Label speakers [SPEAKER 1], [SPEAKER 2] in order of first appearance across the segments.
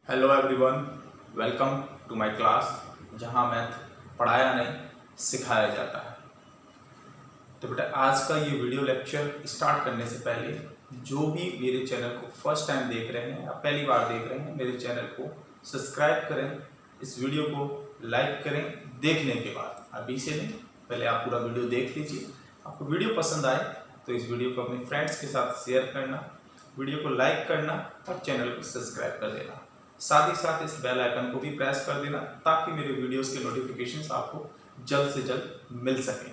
[SPEAKER 1] Hello everyone, welcome to my class जहां math पढ़ाया नहीं सिखाया जाता है। तो बेटा आज का ये वीडियो लेक्चर स्टार्ट करने से पहले जो भी मेरे चैनल को फर्स्ट टाइम देख रहे हैं या पहली बार देख रहे हैं, मेरे चैनल को सब्सक्राइब करें, इस वीडियो को लाइक करें। देखने के बाद अभी से नहीं, पहले आप पूरा वीडियो देख लीजिए। आपको वीडियो पसंद आए तो इस वीडियो को अपने फ्रेंड्स के साथ शेयर करना, वीडियो को लाइक करना और चैनल को सब्सक्राइब कर देना। साथ ही साथ इस बेल आइकन को भी प्रेस कर देना ताकि मेरे वीडियोस के नोटिफिकेशंस आपको जल्द से जल्द मिल सकें।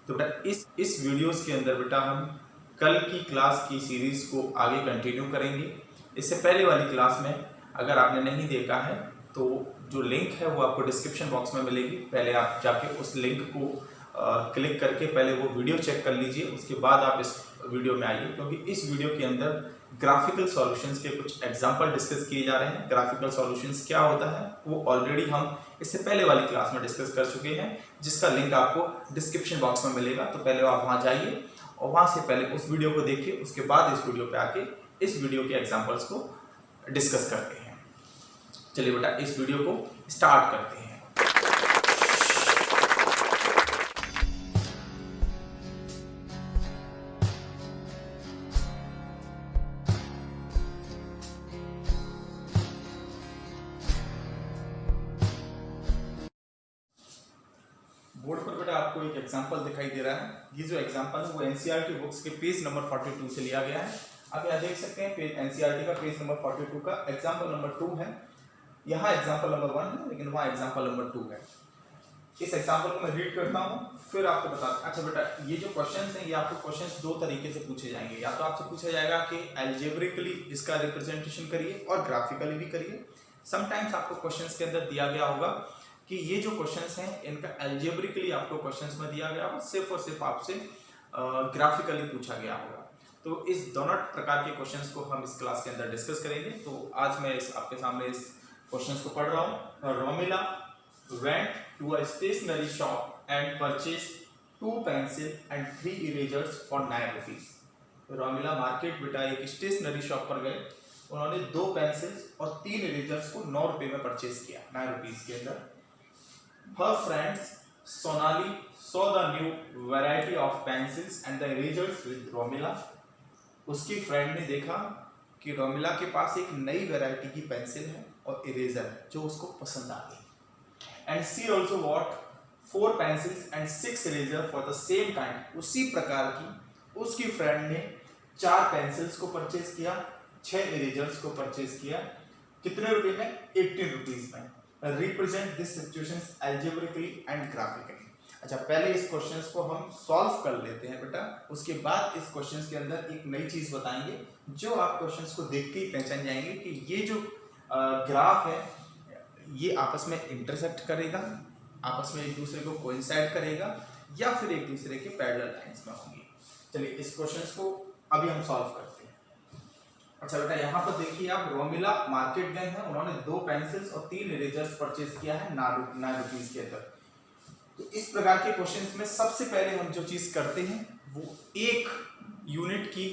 [SPEAKER 1] तो बेटा इस वीडियोस के अंदर बेटा हम कल की क्लास की सीरीज को आगे कंटिन्यू करेंगे। इससे पहले वाली क्लास में अगर आपने नहीं देखा है तो जो लिंक है वो आपको डिस्क्रिप्शन बॉक्स में मिलेगी। पहले आप जाके उस लिंक को क्लिक करके पहले वो वीडियो चेक कर लीजिए, उसके बाद आप इस वीडियो में आइए, क्योंकि इस वीडियो के अंदर ग्राफिकल सॉल्यूशंस के कुछ एग्जांपल डिस्कस किए जा रहे हैं। ग्राफिकल सॉल्यूशंस क्या होता है वो ऑलरेडी हम इससे पहले वाली क्लास में डिस्कस कर चुके हैं, जिसका लिंक आपको डिस्क्रिप्शन बॉक्स में मिलेगा। तो पहले आप वहां जाइए और वहां से पहले उस वीडियो को देखिए, उसके बाद इस वीडियो पे आके इस वीडियो के एग्जाम्पल्स को डिस्कस करते हैं। चलिए बेटा इस वीडियो को स्टार्ट करते हैं। बोर्ड पर बेटा आपको एक एग्जांपल दिखाई दे रहा है। ये जो एग्जांपल है वो एनसीईआरटी बुक्स के पेज नंबर 42 से लिया गया है। आप यहाँ देख सकते हैं एनसीईआरटी का पेज नंबर 42 का एग्जांपल नंबर 2 है। यहाँ एग्जांपल नंबर 1 है, लेकिन वहाँ एग्जांपल नंबर 2 है। इस एग्जांपल को मैं रीड करता हूँ, फिर आपको बताता। अच्छा बेटा, ये जो क्वेश्चंस हैं ये आपको क्वेश्चंस दो तरीके से पूछे जाएंगे। या तो आपसे पूछा जाएगा कि एल्जेब्रिकली इसका रिप्रेजेंटेशन करिए और ग्राफिकली भी करिए। समटाइम्स आपको क्वेश्चंस के अंदर दिया गया होगा कि ये जो क्वेश्चंस हैं इनका एल्जेब्रिकली आपको क्वेश्चंस में दिया गया होगा, सिर्फ और सिर्फ आपसे ग्राफिकली पूछा गया होगा। तो इस दोनों प्रकार के क्वेश्चंस को हम इस क्लास के अंदर डिस्कस करेंगे। तो आज मैं आपके सामने इस क्वेश्चंस को पढ़ रहा हूँ। Romila went to a stationery shop and purchased 2 pencils and 3 erasers for 9 rupees। Romila market बेटा एक स्टेशनरी शॉप पर गए, उन्होंने 2 पेंसिल्स और 3 इरेजर्स को 9 रुपए में परचेज किया, 9 रुपीज के अंदर। Her friends Sonali saw the new variety of pencils and the erasers with Romila। उसकी फ्रेंड ने देखा कि रोमिला के पास एक नई वैरायटी की पेंसिल है और इरेजर है जो उसको पसंद आ गई। And she also bought 4 pencils and 6 eraser for the same kind। उसी प्रकार की उसकी फ्रेंड ने 4 पेंसिल्स को परचेज किया, 6 इरेजर्स को परचेज किया। कितने रुपए में? 18 रुपीज में। Represent this situations algebraically and graphically. अच्छा, पहले इस क्वेश्चंस को हम सॉल्व कर लेते हैं बेटा, उसके बाद इस क्वेश्चंस के अंदर एक नई चीज बताएंगे जो आप क्वेश्चंस को देख के ही पहचान जाएंगे कि ये जो ग्राफ है ये आपस में इंटरसेक्ट करेगा, आपस में एक दूसरे को कोइंसाइड करेगा या फिर एक दूसरे के पैरेलल लाइंस में होंगे। चलिए इस क्वेश्चंस को अभी हम सॉल्व करते हैं। अच्छा बेटा, यहाँ पर देखिए आप, रोमिला मार्केट गए हैं, उन्होंने 2 पेंसिल्स और 3 इरेजर्स परचेज किया है 9 रुपीज के अंदर। तो इस प्रकार के क्वेश्चंस में सबसे पहले हम जो चीज करते हैं वो एक यूनिट की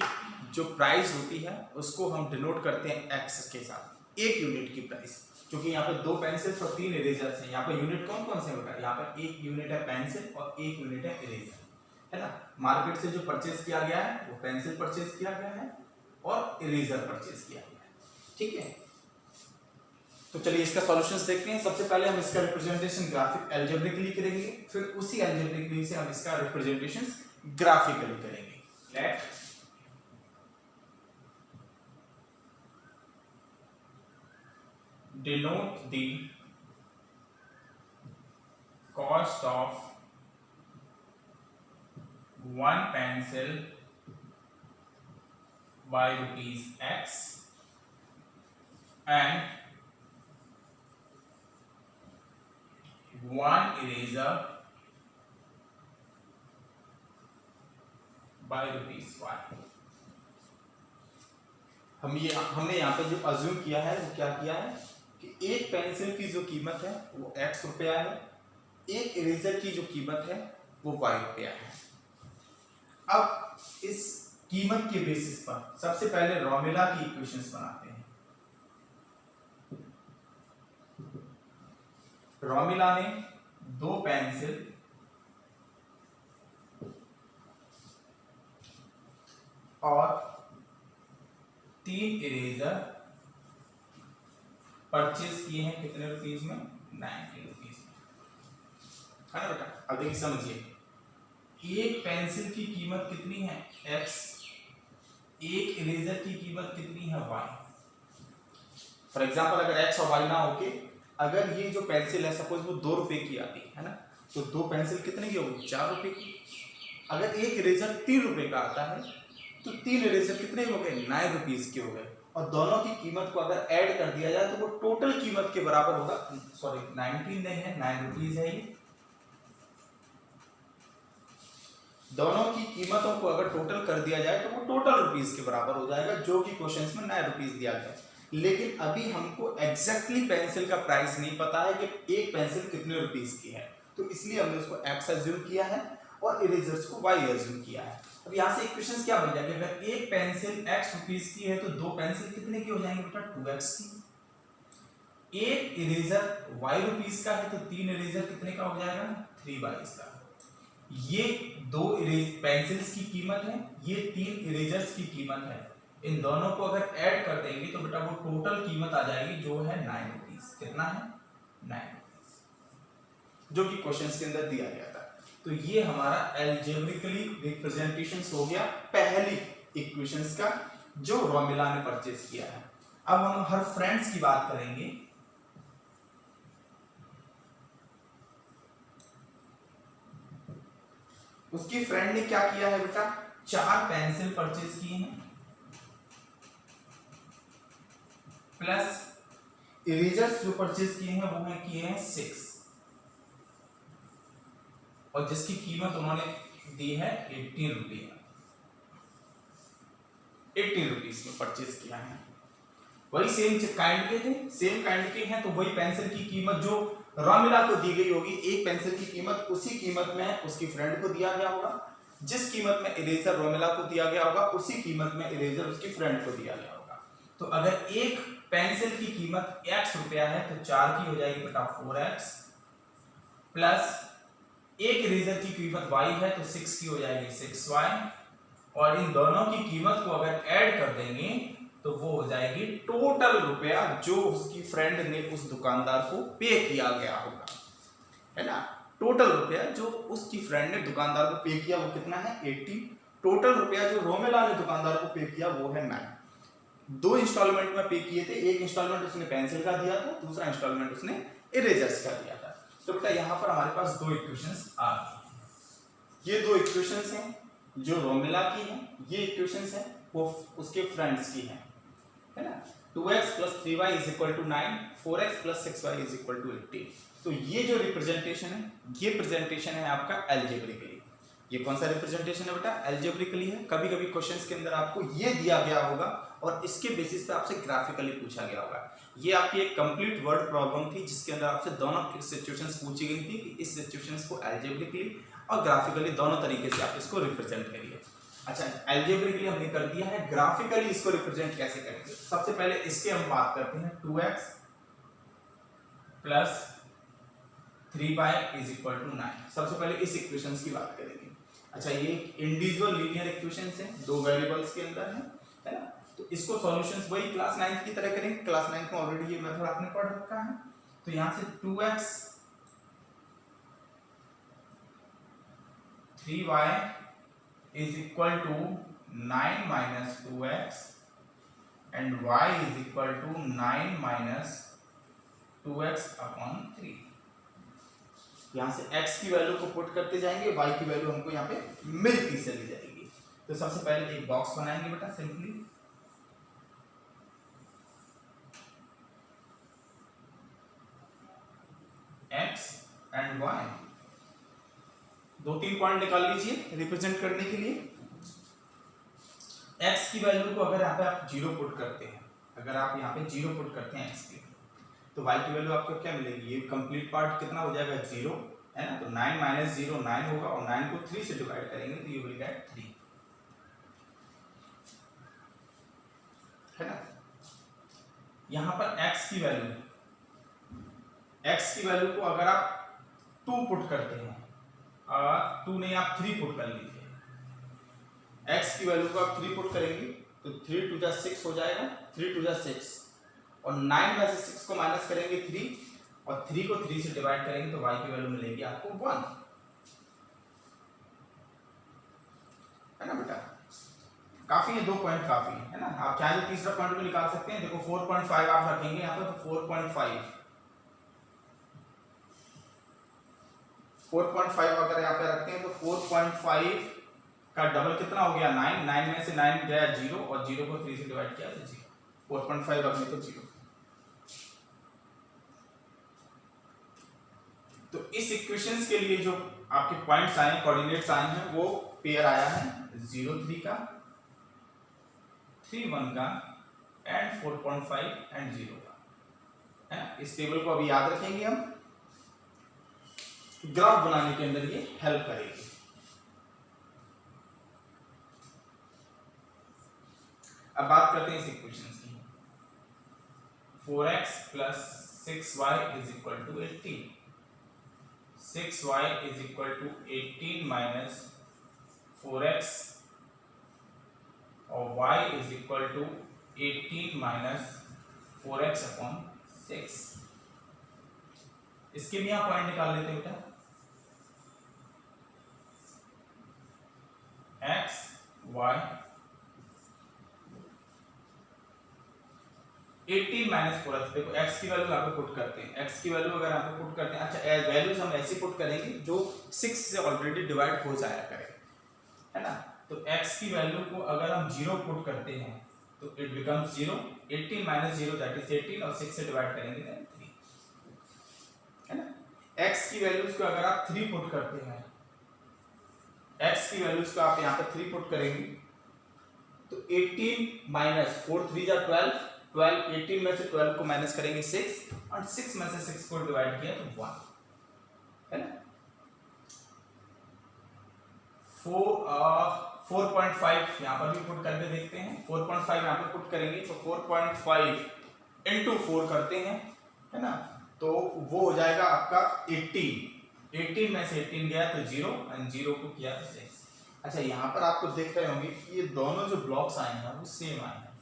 [SPEAKER 1] जो प्राइस होती है उसको हम डिनोट करते हैं एक्स के साथ। एक यूनिट की प्राइस, क्योंकि यहाँ पे 2 पेंसिल्स और 3 इरेजर्स हैं। यहाँ पे यूनिट कौन कौन से होता है? यहाँ पे एक यूनिट है पेंसिल और एक यूनिट है इरेजर, है ना। मार्केट से जो परचेज किया गया है वो पेंसिल परचेज किया गया है और इरेजर परचेज किया गया है, ठीक है। तो चलिए इसका सॉल्यूशंस देखते हैं। सबसे पहले हम इसका रिप्रेजेंटेशन ग्राफिक एल्जेब्रिकली करेंगे, फिर उसी एल्जेब्रिकली से हम इसका रिप्रेजेंटेशन ग्राफिकली करेंगे। Let denote the cost of 1 pencil by rupees X and 1 eraser by rupees Y। हमने यहाँ पे जो अज्यूम किया है वो क्या किया है कि एक पेंसिल की जो कीमत है वो X रुपया है, एक इरेजर की जो कीमत है वो Y रुपया है। अब इस कीमत के बेसिस पर सबसे पहले रोमिला की इक्वेशंस बनाते हैं। रोमिला ने 2 पेंसिल और 3 इरेजर परचेज किए हैं कितने रुपीस में, 90 रुपीस में, है ना बेटा। अब देखिए समझिए, एक पेंसिल की कीमत कितनी है x, एक इरेजर की कीमत कितनी है y। फॉर एग्जाम्पल अगर x और y ना होके अगर ये जो पेंसिल है सपोज वो 2 रुपए की आती है ना, तो 2 पेंसिल कितने की होगी, 4 रुपए की। अगर एक इरेजर 3 रुपए का आता है तो 3 इरेजर कितने हो गए, 9 रुपीस के हो गए। और दोनों की कीमत को अगर ऐड कर दिया जाए तो वो टोटल कीमत के बराबर होगा, सॉरी 19 नहीं है, 9 रुपीस है ये। दोनों की कीमतों को अगर टोटल कर दिया जाए तो वो टोटल रुपीस के बराबर हो जाएगा, जो कि क्वेश्चंस में 9 रुपीस दिया गया है। लेकिन अभी हमको एग्जैक्टली पेंसिल का प्राइस नहीं पता है कि एक पेंसिल कितने रुपीस की है, तो इसलिए हमने उसको x अज्यूम किया है और इरेजर्स को y अज्यूम किया है। अब यहाँ से इक्वेशंस क्या बन जाएगी, अगर एक पेंसिल x रुपीस की है तो 2 पेंसिल कितने की हो जाएंगे बेटा, 2x की। एक इरेजर y रुपीस का है तो 3 इरेजर कितने का हो जाएगा, 3y का। ये 2 पेंसिल्स की कीमत है, ये 3 इरेजर्स की कीमत है। इन दोनों को अगर ऐड कर देंगे तो बेटा वो टोटल कीमत आ जाएगी जो है 9 रुपीस। कितना है, 9 रुपीस, जो कि क्वेश्चंस के अंदर दिया गया था। तो ये हमारा एल्जेब्रिकली रिप्रेजेंटेशन हो गया पहली इक्वेशंस का जो रोमिला ने परचेज किया है। अब हम हर फ्रेंड्स की बात करेंगे। उसकी फ्रेंड ने क्या किया है बेटा, 4 पेंसिल परचेज किए हैं प्लस इरेजर्स जो परचेज किए हैं वो हैं किए हैं 6, और जिसकी कीमत उन्होंने दी है 18 रुपये, 18 रुपीस में परचेज किया है। वही सेम काइंड के थे, सेम काइंड के हैं, तो वही पेंसिल की कीमत जो रोमिला को दी गई होगी, एक पेंसिल की कीमत उसी कीमत में उसकी फ्रेंड को दिया गया होगा। जिस कीमत में इरेजर रोमिला को दिया गया होगा उसी कीमत में इरेजर उसकी फ्रेंड को दिया गया होगा। तो अगर एक पेंसिल की कीमत x रुपया है तो 4 की हो जाएगी बेटा 4x, प्लस एक इरेजर की कीमत y है तो 6 की हो जाएगी 6y, और इन दोनों की कीमत को अगर ऐड कर देंगे तो वो हो जाएगी टोटल रुपया जो उसकी फ्रेंड ने उस दुकानदार को पे किया गया होगा, है ना। टोटल रुपया जो उसकी फ्रेंड ने दुकानदार को पे किया वो कितना है, 80। टोटल रुपया जो रोमिला ने दुकानदार को पे किया वो है 9। 2 इंस्टॉलमेंट में पे किए थे, एक इंस्टॉलमेंट उसने पेंसिल का दिया था, दूसरा इंस्टॉलमेंट उसने इरेजर्स का दिया था। तो बेटा यहाँ पर हमारे पास 2 इक्वेशंस आ गई। ये 2 इक्वेशंस हैं जो रोमिला की हैं, ये इक्वेशंस हैं वो उसके फ्रेंड्स की हैं, है ना। 2x + 3y = 9, 4x + 6y = 18। तो ये जो रिप्रेजेंटेशन है, ये प्रेजेंटेशन है आपका एल्जेब्रिकली। ये कौन सा रिप्रेजेंटेशन है बेटा, एल्जेब्रिकली है। कभी कभी क्वेश्चंस के अंदर आपको ये दिया गया होगा और इसके बेसिस पे आपसे ग्राफिकली पूछा गया होगा। ये आपकी एक कंप्लीट वर्ड प्रॉब्लम थी जिसके अंदर आपसे दोनों सिचुएशंस पूछी गई थी कि इस सिचुएशंस को एल्जेब्रिकली और ग्राफिकली दोनों तरीके से आप इसको रिप्रेजेंट करिए। अच्छा, एल्जेब्रिकली हमने कर दिया है, ग्राफिकली इसको रिप्रेजेंट कैसे करेंगे। सबसे पहले इसके हम बात करते हैं, 2x + 3y = 9। सबसे पहले इस इक्वेशंस की बात करेंगे। अच्छा, ये इंडिविजुअल लीनियर इक्वेशंस हैं, 2 वेरिएबल्स के अंदर है ना। तो इसको सॉल्यूशंस वही क्लास 9 की तरह करेंगे। क्लास 9 में ऑलरेडी ये मेथड आपने पढ़ रखा है। तो यहां से 2x 3y = 9 - 2x and y = 9 - 2x/3। यहाँ से x की वैल्यू को पुट करते जाएंगे, y की वैल्यू हमको यहाँ पे मिलती चली जाएगी। तो सबसे पहले एक बॉक्स बनाएंगे बेटा simply, x and y। 2-3 point निकाल लीजिए रिप्रेजेंट करने के लिए। x की वैल्यू को अगर यहाँ पे आप 0 पुट करते हैं, अगर आप यहाँ पे 0 पुट करते हैं x की, तो y की वैल्यू आपको क्या मिलेगी, ये कंप्लीट पार्ट कितना हो जाएगा, 0, है ना। तो 9 - 0 9 होगा, और 9 को 3 से डिवाइड करेंगे तो ये मिल जाएगा 3, है ना। यहाँ पर x की वैल्यू x की वैल्यू को अगर आप 2 पुट करते हैं, 2 नहीं आप 3 पुट कर लीजिए, x की वैल्यू को आप 3 पुट करेंगे तो 3 2 जा 6 हो जाएगा, 3 2 जा 6 और 9 में से 6 को माइनस करेंगे 3 और 3 को 3 से डिवाइड करेंगे तो y की वैल्यू मिलेगी आपको 1, है ना बेटा। काफी है, 2 पॉइंट काफी है ना। आप चाहे तो तीसरा पॉइंट भी निकाल सकते हैं। देखो 4.5 आप रखेंगे यहाँ पर, तो 4.5 अगर यहाँ पे रखते हैं तो 4.5 का डबल कितना हो गया 9, 9 में से 9 गया 0 और 0 को 3 से डिवाइड किया तो 0, 4.5 रखने तो 0। तो इस इक्वेशंस के लिए जो आपके पॉइंट्स आए, कोऑर्डिनेट्स आए हैं, वो पेयर आया है 0 3 का, 3 1 का एंड 4.5 एंड 0 का, है ना। इस टेबल को अभी याद रखेंगे हम, ग्राफ बनाने के अंदर ये हेल्प करेगी। अब बात करते हैं इस इक्वेशंस की। 4x plus 6y is equal to 18, 6y is equal to 18 minus 4x और y is equal to 18 minus 4x upon 6। इसके भी आप पॉइंट निकाल लेते बेटा, x y 18 माइनस 4x। देखो x की वैल्यू यहाँ पे पुट करते हैं, x की वैल्यू अगर यहाँ पे पुट करते हैं, अच्छा वैल्यूज हम ऐसे पुट करेंगे जो 6 से ऑलरेडी डिवाइड हो जाया करे, है ना। तो x की वैल्यू को अगर हम 0 पुट करते हैं तो it becomes 0, 18 minus 0 that is 18 और 6 से डिवाइड करेंगे देन 3, है ना। x की वैल्यूज को अगर आप 3 पुट करते हैं, x की वैल्यूज को आप यहाँ पे 3 पुट करेंगे तो 18 माइनस 4 3 जा 12, 18 में से 12 को माइनस करेंगे 6 और 6 में से 6 को डिवाइड किया तो 1, है ना। 4.5 यहाँ पर भी पुट करके देखते हैं, 4.5 यहाँ पर पुट करेंगे तो 4.5 इंटू 4 करते हैं, है ना, तो वो हो जाएगा आपका 18 में से 18 गया तो 0 और 0 को किया तो 6। अच्छा यहाँ पर आपको देख रहे होंगे कि ये दोनों जो ब्लॉक्स आए हैं वो सेम आए हैं,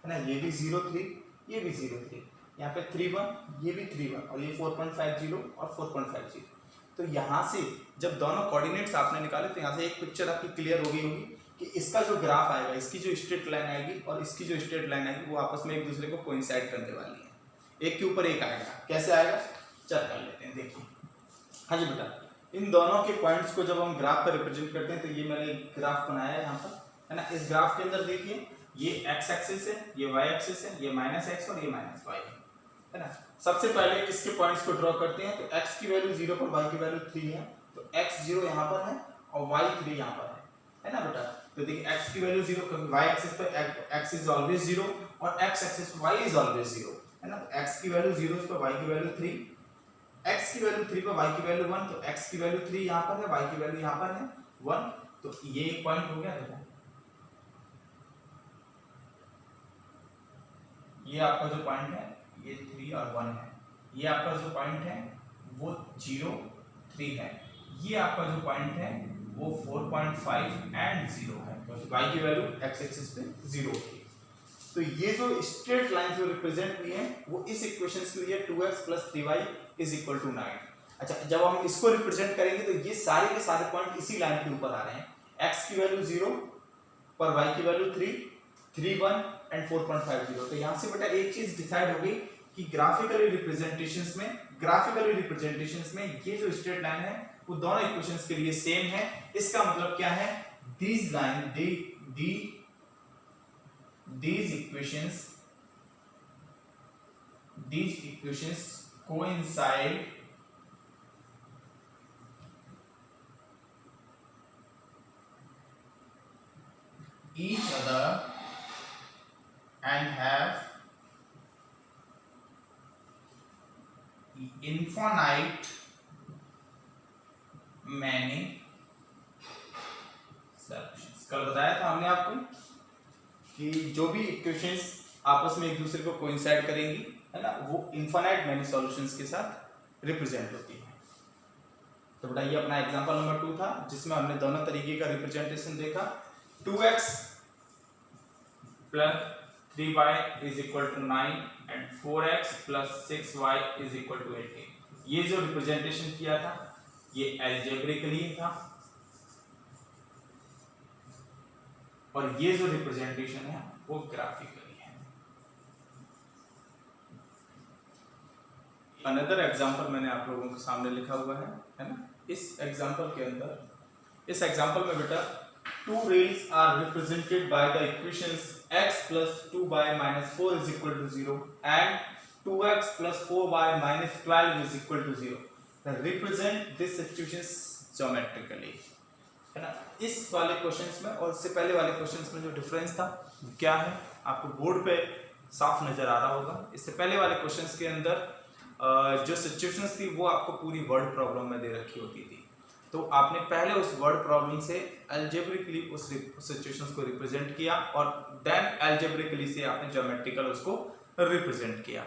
[SPEAKER 1] है ना। ये भी 0 3, ये भी 0 3, यहाँ पे 3 1, ये भी 3 1 और ये 4.50 और 4.50। तो यहाँ से जब दोनों कोऑर्डिनेट्स आपने निकाले तो यहाँ से एक पिक्चर आपकी क्लियर हो गई होगी कि इसका जो ग्राफ आएगा, इसकी जो स्ट्रेट लाइन आएगी और इसकी जो स्ट्रेट लाइन आएगी वो आपस में एक दूसरे को कोइंसाइड करने वाली है, एक के ऊपर एक आएगा। कैसे आएगा चल कर लेते हैं, देखिए। हाँ जी बेटा, इन दोनों के पॉइंट्स को जब हम ग्राफ पर रिप्रेजेंट करते हैं तो ये मैंने ग्राफ बनाया है यहाँ पर, है ना। इस ग्राफ के अंदर देखिए ये x एक्सिस है, ये y एक्सिस है, ये -x और ये -y है ना। सबसे पहले इसके पॉइंट्स को ड्रॉ करते हैं तो x की वैल्यू 0 पर y की वैल्यू 3 है, तो x 0 यहाँ पर है और y 3 यहाँ पर है ना बेटा। तो देखिए x की वैल्यू 0, क्योंकि y एक्सिस पर x इज ऑलवेज 0 और x एक्सिस पर y इज ऑलवेज 0, है ना। तो x की वैल्यू 0 इस पर y की वैल्यू 3, x की वैल्यू 3 पर y की वैल्यू 1, तो x की वैल्यू 3 यहाँ पर है, y की वैल्यू यहाँ पर है 1, तो ये एक पॉइंट हो गया। देखो ये आपका जो पॉइंट है ये 3 और 1 है, ये आपका जो पॉइंट है वो 0 3 है, ये आपका जो पॉइंट है वो 4.5 एंड 0 है, क्योंकि y की वैल्यू x एक्सिस पे 0 थी। तो ये जो स्ट्रेट लाइन जो रिप्रेजेंट हुई है वो इस इक्वेशंस के लिए 2x + 3y = 9। अच्छा जब हम इसको रिप्रेजेंट करेंगे तो ये सारे के सारे पॉइंट इसी लाइन के ऊपर आ रहे हैं, x की वैल्यू 0 पर y की वैल्यू 3 3 1 एंड 4.50। तो यहाँ से बेटा एक चीज डिसाइड हो गई कि ग्राफिकली रिप्रेजेंटेशंस में ये जो स्ट्रेट लाइन है वो दोनों इक्वेशंस के लिए सेम है। इसका मतलब क्या है, these equations coincide each other and have infinite many solutions। कल बताया था हमने आपको कि जो भी इक्वेशंस आपस में एक दूसरे को कोइंसाइड करेंगी, है ना, वो इनफाइनाइट मैनी सॉल्यूशंस के साथ रिप्रेजेंट होती है। तो बेटा ये अपना एग्जांपल नंबर 2 था जिसमें हमने दोनों तरीके का रिप्रेजेंटेशन देखा। 2x plus 3y is equal to 9 and 4x plus 6y is equal to 18। ये जो रिप्रेजेंटेशन किया था ये अलजेब्रिकली था और ये जो रिप्रेजेंटेशन है वो ग्राफिकली है। अनदर एग्जांपल मैंने आप लोगों के सामने लिखा हुआ है ना। इस एग्जांपल के अंदर, इस एग्जांपल में बेटा two rails are represented by the equations x plus 2y minus 4 is equal to 0 and 2x plus 4y minus 12 is equal to 0. Represent this situations geometrically, है ना। इस वाले क्वेश्चंस में और इससे पहले वाले क्वेश्चंस में जो डिफरेंस था क्या है आपको बोर्ड पे साफ नजर आ रहा होगा। इससे पहले वाले क्वेश्चंस के अंदर जो सिचुएशंस थी वो आपको पूरी वर्ड प्रॉब्लम में दे रखी होती थी, तो आपने पहले उस वर्ड प्रॉब्लम से अलजेब्रिकली उस सिचुएशंस को रिप्रेजेंट किया और देन अलजेब्रिकली से आपने ज्योमेट्रिकल उसको रिप्रेजेंट किया।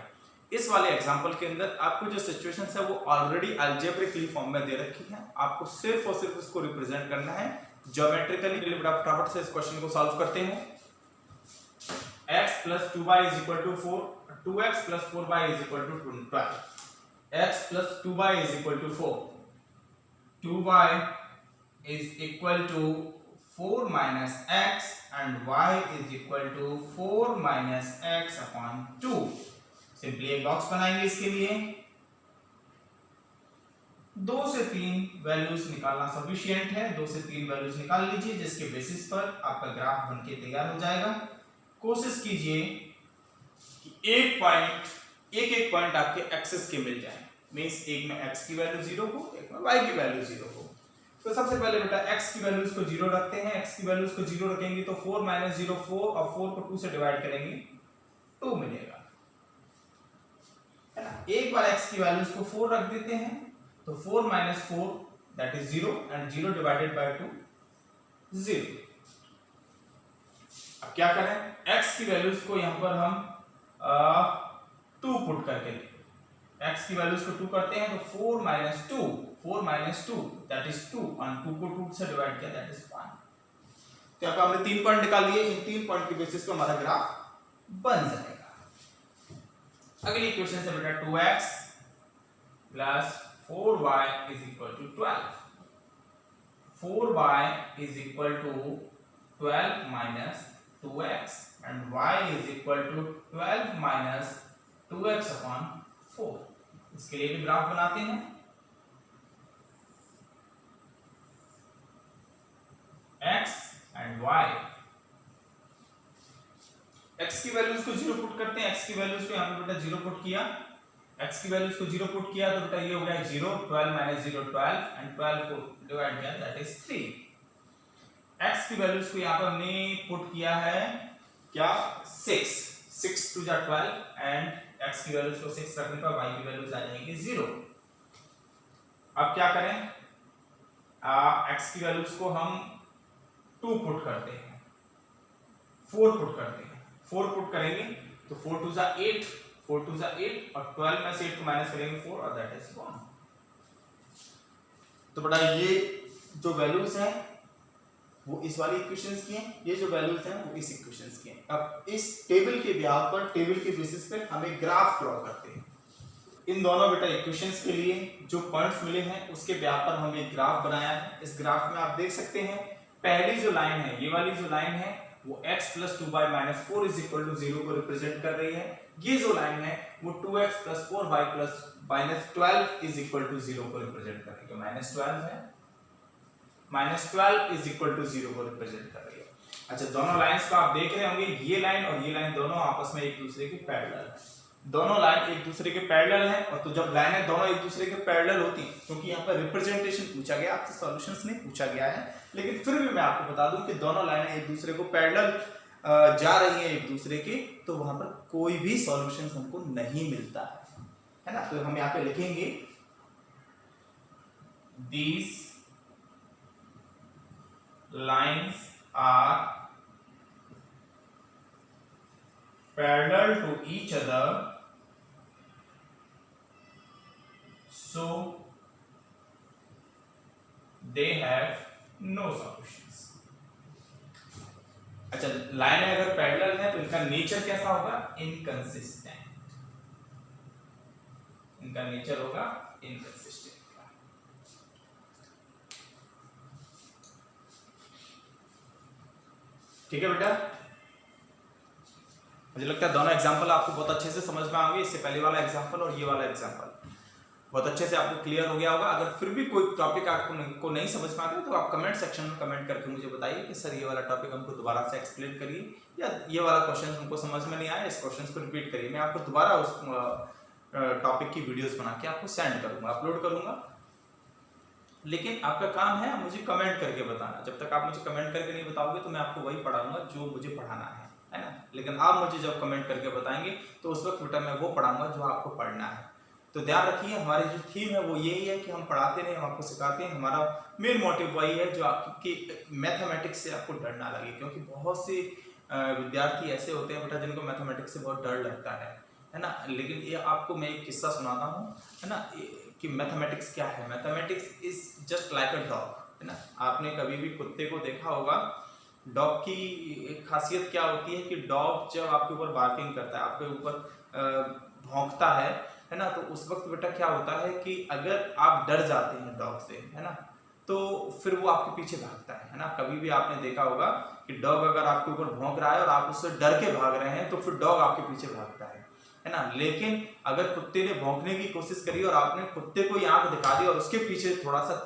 [SPEAKER 1] इस वाले एग्जांपल के अंदर आपको जो सिचुएशंस है वो ऑलरेडी अलजेब्रिकली फॉर्म में दे रखी है, आपको सिर्फ और सिर्फ उसको रिप्रेजेंट करना है ज्योमेट्रिकली। चलिए बेटा फटाफट से इस क्वेश्चन को सॉल्व करते हैं। x plus 2y is equal to 4, 2x plus 4y is equal to 12, x plus 2y is equal to 4, 2y is equal to 4 minus x and y is equal to 4 minus x upon 2। Simply एक box बनाएंगे इसके लिए। 2 से 3 values निकालना sufficient है, 2 से 3 values निकाल लीजिए जिसके बेसिस पर आपका ग्राफ बनके तैयार हो जाएगा। कोशिश कीजिए कि एक पॉइंट आपके एक्सेस के मिल जाए, मींस एक में x की वैल्यू 0 हो, एक में y की वैल्यू 0 हो। तो सबसे पहले बेटा x की वैल्यूज को 0 रखते हैं। x की वैल्यूज को 0 रखेंगे तो 4 - 0 4 और 4 को 2 से डिवाइड करेंगे 2 मिलेगा, है ना। एक बार x की वैल्यूज को 4 रख देते हैं तो 4 - 4 that is 0 and 0 divided by 2 0। अब क्या करें, x की वैल्यूज को यहां पर हम 2 पुट करके लेंगे। x की वैल्यूज को 2 करते हैं तो 4 - 2 दैट इज 2 और 2 को 2 से डिवाइड किया दैट इज 1। तो यहां पर हमने 3 पॉइंट निकाल लिए, इन 3 पॉइंट के बेसिस पे हमारा ग्राफ बन जाएगा। अगली इक्वेशन से बेटा 2x plus 4y is equal to 12, 4y is equal to 12 minus 2x and y is equal to 12 minus 2x upon 4। इसके लिए भी ग्राफ बनाते हैं। x and y, x की वैल्यूज को 0 पुट करते हैं। x की वैल्यूज को यहां पे बेटा 0 पुट किया, x की वैल्यूज को 0 पुट किया तो बेटा ये हो गया 0, 12 - 0 12 एंड 12 को डिवाइड किया दैट इज 3। x की वैल्यूज को यहां पर हमने पुट किया है क्या 6 टू जा 12 एंड x की वैल्यूज को 6 रखने पर y की वैल्यूज आ जाएंगी 0। अब क्या करें, x की वैल्यूज को हम 2 पुट करते हैं, 4 पुट करते हैं। 4 पुट करेंगे तो 4 टू जा 8, 4 टू जा 8 और 12 में से 8 को माइनस करेंगे 4 और दैट इज 1। तो बेटा ये जो वैल्यूज हैं वो इस वाली इक्वेशंस की हैं, ये जो वैल्यूज हैं वो इस इक्वेशंस की हैं। अब इस टेबल के ब्याह पर, टेबल के बेसिस पे हमें ग्राफ ड्रॉ करते हैं। इन दोनों बेटा इक्वेशंस के लिए जो पॉइंट्स मिले हैं उसके ब्याह पर हमने एक ग्राफ बनाया है। इस ग्राफ में आप देख सकते हैं पहली जो लाइन है, ये वाली जो लाइन है वो x plus 2y minus 4 is equal to 0 को रिप्रेजेंट कर रही है। ये जो लाइन है वो 2x plus 4y plus minus 12 is equal to 0 को रिप्रेजेंट कर रही है। माइनस 12 है, माइनस 12 is equal to 0 को रिप्रेजेंट कर रही है। अच्छा, दोनों लाइंस को आप देख रहे होंगे, ये लाइन और ये लाइन दोनों आपस में एक दूसरे के पैरेलल है। दोनों लाइन एक दूसरे के पैरेलल हैं और तो जब लाइनें दोनों एक दूसरे के पैरेलल होती हैं, क्योंकि यहाँ पर रिप्रेजेंटेशन पूछा गया, आपसे सॉल्यूशंस नहीं पूछा गया है, लेकिन फिर भी मैं आपको बता दूं कि दोनों लाइनें एक दूसरे को पैरेलल जा रही हैं एक दूसरे के, तो वहां पर कोई भी सॉल्यूशन हमको नहीं मिलता है ना। तो हम यहाँ पे लिखेंगे these lines are parallel to each other so they have no solutions। अच्छा, लाइन अगर पैरेलल है तो इनका नेचर कैसा होगा? इनकंसिस्टेंट। इनका नेचर होगा इनकंसिस्टेंट। ठीक है बेटा, मुझे लगता है दोनों एग्जांपल आपको बहुत अच्छे से समझ में आएंगे। इससे पहले वाला एग्जांपल और ये वाला एग्जांपल बहुत अच्छे से आपको क्लियर हो गया होगा। अगर फिर भी कोई टॉपिक आपको नहीं समझ में आता है तो आप कमेंट सेक्शन में कमेंट करके मुझे बताइए कि सर ये वाला टॉपिक हमको दोबारा से एक्सप्लेन करिए, या ये वाला क्वेश्चन हमको समझ में नहीं आया, इस क्वेश्चन को रिपीट करिए। मैं आपको दोबारा उस टॉपिक की वीडियोस बना के आपको सेंड करूंगा, अपलोड करूंगा। लेकिन आपका काम है मुझे कमेंट करके बताना। जब तक आप मुझे कमेंट करके नहीं बताओगे तो मैं आपको वही पढ़ाऊंगा जो मुझे पढ़ाना है ना। लेकिन आप मुझे जब कमेंट करके बताएंगे तो उस वक्त बेटा मैं वो पढ़ाऊंगा जो आपको पढ़ना है। तो ध्यान रखिए, हमारी जो थीम है वो यही है कि हम पढ़ाते नहीं, हम आपको सिखाते हैं। हमारा मेन मोटिव वही है जो आपकी मैथमेटिक्स से आपको डर ना लगे, क्योंकि बहुत से विद्यार्थी ऐसे होते हैं बेटा जिनको मैथमेटिक्स से बहुत डर लगता है ना। लेकिन ये आपको मैं एक किस्सा सुनाता हूँ, है ना, कि मैथमेटिक्स क्या है। Mathematics is just like a dog, है ना। आपने कभी भी कुत्ते को देखा होगा। डॉग की खासियत क्या होती है कि डॉग जब आपके ऊपर बार्किंग करता है, आपके ऊपर भौंकता है ना, तो उस वक्त बेटा क्या होता है कि अगर आप डर जाते हैं डॉग से, है ना, तो फिर वो आपके पीछे भागता है ना। कभी भी आपने देखा होगा कि डॉग अगर आपके ऊपर भौंक रहा है और आप उससे डर के भाग रहे हैं तो फिर डॉग आपके पीछे भागता है ना। लेकिन अगर कुत्ते ने भौंकने की कोशिश करी और आपने कुत्ते को आंख दिखा दी और उसके पीछे थोड़ा सा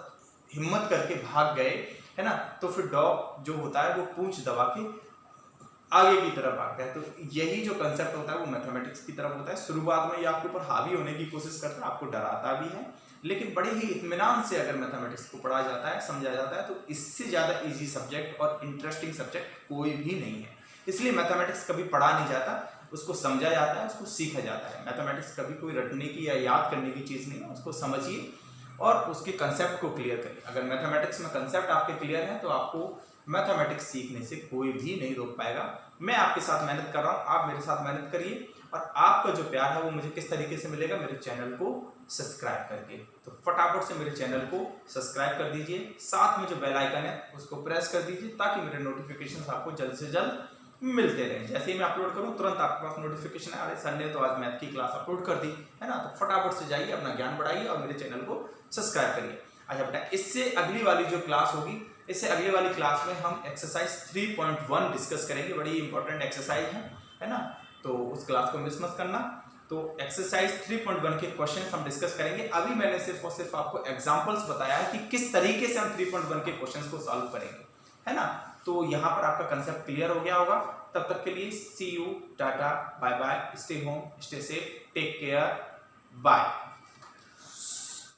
[SPEAKER 1] हिम्मत करके भाग गए, है ना, तो फिर डॉग जो होता है वो पूंछ दबा के आगे की तरफ भागता है। तो यही जो कंसेप्ट होता है वो मैथमेटिक्स की तरफ होता है। शुरुआत में ये आपके ऊपर हावी होने की कोशिश करता है, आपको डराता भी है, लेकिन बड़े ही इत्मीनान से अगर मैथमेटिक्स को पढ़ा जाता है, समझा जाता है, तो इससे ज़्यादा इजी सब्जेक्ट और इंटरेस्टिंग सब्जेक्ट कोई भी नहीं है। इसलिए मैथमेटिक्स कभी पढ़ा नहीं जाता, उसको समझा जाता है, उसको सीखा जाता है। मैथमेटिक्स कभी कोई रटने की या याद करने की चीज़ नहीं है। उसको समझिए और उसके कंसेप्ट को क्लियर करिए। अगर मैथमेटिक्स में कंसेप्ट आपके क्लियर है तो आपको मैथमेटिक्स सीखने से कोई भी नहीं रोक पाएगा। मैं आपके साथ मेहनत कर रहा हूँ, आप मेरे साथ मेहनत करिए, और आपका जो प्यार है वो मुझे किस तरीके से मिलेगा? मेरे चैनल को सब्सक्राइब करके। तो फटाफट से मेरे चैनल को सब्सक्राइब कर दीजिए, साथ में जो बेल आइकन है उसको प्रेस कर दीजिए, ताकि मेरे नोटिफिकेशन आपको जल्द से जल्द मिलते रहें। जैसे ही मैं अपलोड करूं तुरंत आपके पास नोटिफिकेशन आ रहे। संडे तो आज मैथ की क्लास अपलोड कर दी, है ना, तो फटाफट से जाइए, अपना ज्ञान बढ़ाइए और मेरे चैनल को सब्सक्राइब करिए। अच्छा बेटा, इससे अगली वाली जो क्लास होगी, इससे अगली वाली क्लास में हम एक्सरसाइज 3.1 डिस्कस करेंगे। बड़ी इंपॉर्टेंट एक्सरसाइज है ना, तो उस क्लास को मिस मत करना। तो एक्सरसाइज 3.1 के क्वेश्चन हम डिस्कस करेंगे। अभी मैंने सिर्फ और सिर्फ आपको एग्जांपल्स बताया है कि किस तरीके से हम 3.1 के क्वेश्चंस को सॉल्व करेंगे, है ना। तो यहाँ पर आपका कंसेप्ट क्लियर हो गया होगा। तब तक के लिए see you, tata, bye bye, stay home, stay safe, take care, bye.